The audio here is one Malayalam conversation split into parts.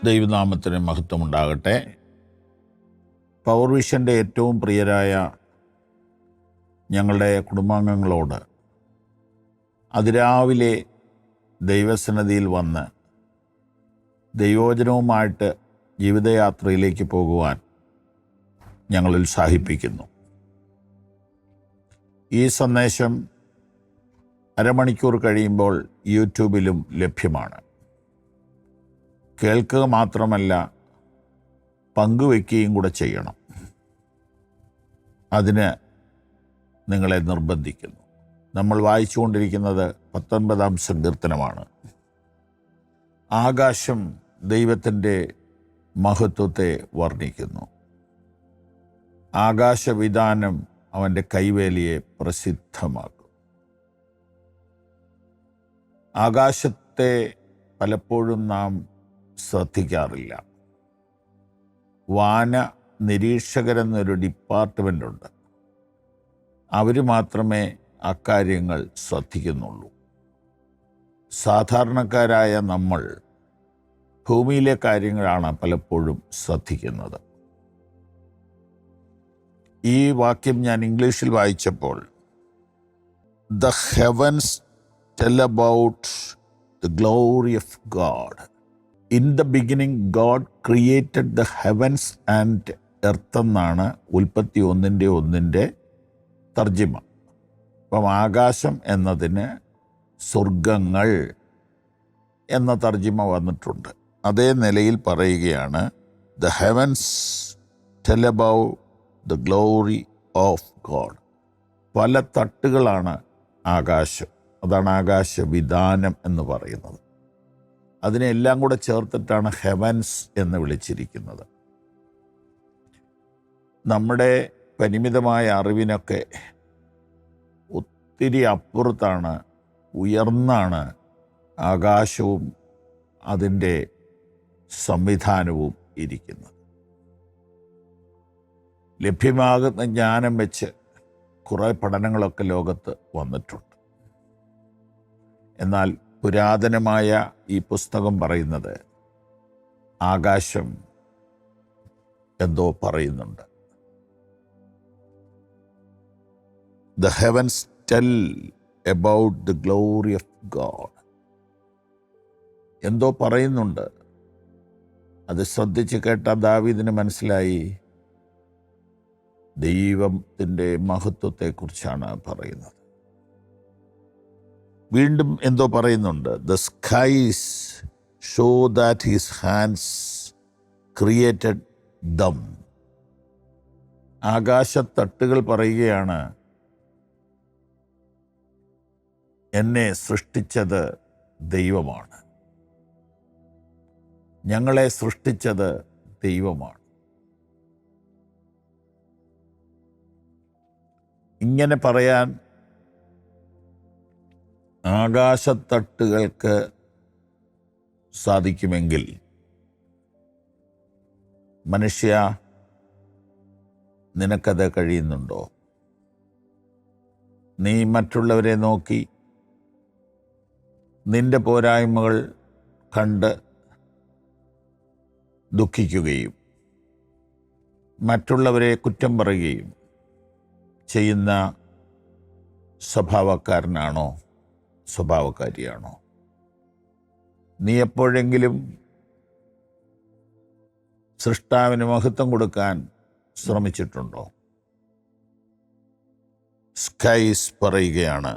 ദൈവനാമത്തിന് മഹത്വമുണ്ടാകട്ടെ. പവർ വിഷൻ്റെ ഏറ്റവും പ്രിയരായ ഞങ്ങളുടെ കുടുംബാംഗങ്ങളോട് അതിരാവിലെ ദൈവസന്നിധിയിൽ വന്ന് ദൈവവചനവുമായിട്ട് ജീവിതയാത്രയിലേക്ക് പോകുവാൻ ഞങ്ങൾ ഉത്സാഹിപ്പിക്കുന്നു. ഈ സന്ദേശം അരമണിക്കൂർ കഴിയുമ്പോൾ യൂട്യൂബിലും ലഭ്യമാണ്. കേൾക്കുക മാത്രമല്ല, പങ്കുവയ്ക്കുകയും കൂടെ ചെയ്യണം. അതിന് നിങ്ങളെ നിർബന്ധിക്കുന്നു. നമ്മൾ വായിച്ചുകൊണ്ടിരിക്കുന്നത് 19-ാം സങ്കീർത്തനമാണ്. ആകാശം ദൈവത്തിൻ്റെ മഹത്വത്തെ വർണ്ണിക്കുന്നു. ആകാശവിധാനം അവൻ്റെ കൈവേലിയെ പ്രസിദ്ധമാക്കും. ആകാശത്തെ പലപ്പോഴും നാം ശ്രദ്ധിക്കാറില്ല. വാന നിരീക്ഷകരെന്നൊരു ഡിപ്പാർട്ട്മെൻ്റ് ഉണ്ട്. അവർ മാത്രമേ അക്കാര്യങ്ങൾ ശ്രദ്ധിക്കുന്നുള്ളൂ. സാധാരണക്കാരായ നമ്മൾ ഭൂമിയിലെ കാര്യങ്ങളാണ് പലപ്പോഴും ശ്രദ്ധിക്കുന്നത്. ഈ വാക്യം ഞാൻ ഇംഗ്ലീഷിൽ വായിച്ചപ്പോൾ, the heavens tell about the glory of God. In the beginning God created the heavens and earth എന്നാണ് ഉൽപ്പത്തി 1:1 തർജിമ. അപ്പം ആകാശം എന്നതിന് സ്വർഗങ്ങൾ എന്ന തർജിമ വന്നിട്ടുണ്ട്. അതേ നിലയിൽ പറയുകയാണ്, the heavens tell about the glory of God. പല തട്ടുകളാണ് ആകാശം. അതാണ് ആകാശവിധാനം എന്ന് പറയുന്നത്. അതിനെല്ലാം കൂടെ ചേർത്തിട്ടാണ് ഹെവൻസ് എന്ന് വിളിച്ചിരിക്കുന്നത്. നമ്മുടെ പരിമിതമായ അറിവിനൊക്കെ ഒത്തിരി അപ്പുറത്താണ്, ഉയർന്നാണ് ആകാശവും അതിൻ്റെ സംവിധാനവും ഇരിക്കുന്നത്. ലഭ്യമാകുന്ന ജ്ഞാനം വെച്ച് കുറേ പഠനങ്ങളൊക്കെ ലോകത്ത് വന്നിട്ടുണ്ട്. എന്നാൽ പുരാതനമായ ഈ പുസ്തകം പറയുന്നത് ആകാശം എന്തോ പറയുന്നുണ്ട്. The heavens tell about the glory of God. എന്തോ പറയുന്നുണ്ട്. അത് ശ്രദ്ധിച്ച് കേട്ട ദാവീദിന് മനസ്സിലായി, ദൈവത്തിൻ്റെ മഹത്വത്തെക്കുറിച്ചാണ് പറയുന്നത്. വീണ്ടും എന്തോ പറയുന്നുണ്ട്. The skies show that his hands created them. ആകാശത്തട്ടുകൾ പറയുകയാണ്, എന്നെ സൃഷ്ടിച്ചത് ദൈവമാണ്, ഞങ്ങളെ സൃഷ്ടിച്ചത് ദൈവമാണ്. ഇങ്ങനെ പറയാൻ ആകാശത്തട്ടുകൾക്ക് സാധിക്കുമെങ്കിൽ, മനുഷ്യ, നിനക്കത് കഴിയുന്നുണ്ടോ? നീ മറ്റുള്ളവരെ നോക്കി നിന്റെ പോരായ്മകൾ കണ്ട് ദുഃഖിക്കുകയും മറ്റുള്ളവരെ കുറ്റം പറയുകയും ചെയ്യുന്ന സ്വഭാവക്കാരനാണോ, സ്വഭാവക്കാരിയാണോ? നീ എപ്പോഴെങ്കിലും സൃഷ്ടാവിന് മഹത്വം കൊടുക്കാൻ ശ്രമിച്ചിട്ടുണ്ടോ? സ്കൈസ് പറയുകയാണ്,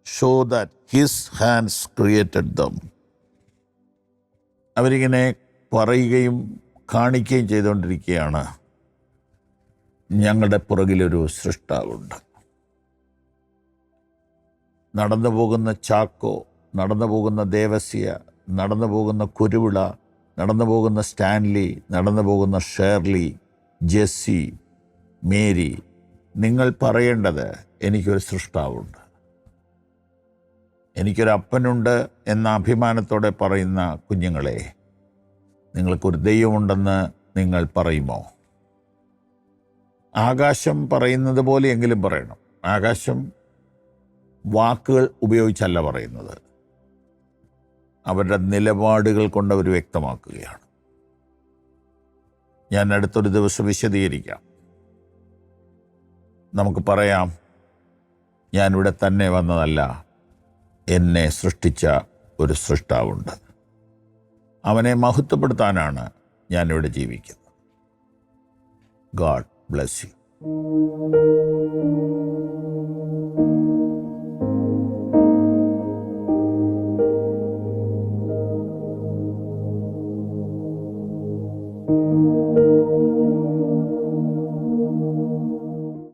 show that his hands created dum. അവരിങ്ങനെ പറയുകയും കാണിക്കുകയും ചെയ്തുകൊണ്ടിരിക്കുകയാണ്, ഞങ്ങളുടെ പുറകിലൊരു സൃഷ്ടാവുണ്ട്. നടന്നു പോകുന്ന ചാക്കോ, നടന്നു പോകുന്ന ദേവസ്യ, നടന്നു പോകുന്ന കുരുവിള, നടന്നു പോകുന്ന സ്റ്റാൻലി, നടന്നു പോകുന്ന ഷേർലി, ജെസ്സി, മേരി, നിങ്ങൾ പറയേണ്ടത് എനിക്കൊരു സൃഷ്ടാവുണ്ട്, എനിക്കൊരപ്പനുണ്ട് എന്ന അഭിമാനത്തോടെ പറയുന്ന കുഞ്ഞുങ്ങളെ, നിങ്ങൾക്കൊരു ദൈവമുണ്ടെന്ന് നിങ്ങൾ പറയുമോ? ആകാശം പറയുന്നത് പോലെയെങ്കിലും പറയണം. ആകാശം വാക്കുകൾ ഉപയോഗിച്ചല്ല പറയുന്നത്. അവരുടെ നിലപാടുകൾ കൊണ്ട് അവർ വ്യക്തമാക്കുകയാണ്. ഞാൻ അടുത്തൊരു ദിവസം വിശദീകരിക്കാം. നമുക്ക് പറയാം, ഞാനിവിടെ തന്നെ വന്നതല്ല, എന്നെ സൃഷ്ടിച്ച ഒരു സൃഷ്ടാവുണ്ട്, അവനെ മഹത്വപ്പെടുത്താനാണ് ഞാനിവിടെ ജീവിക്കുന്നത്. God bless you.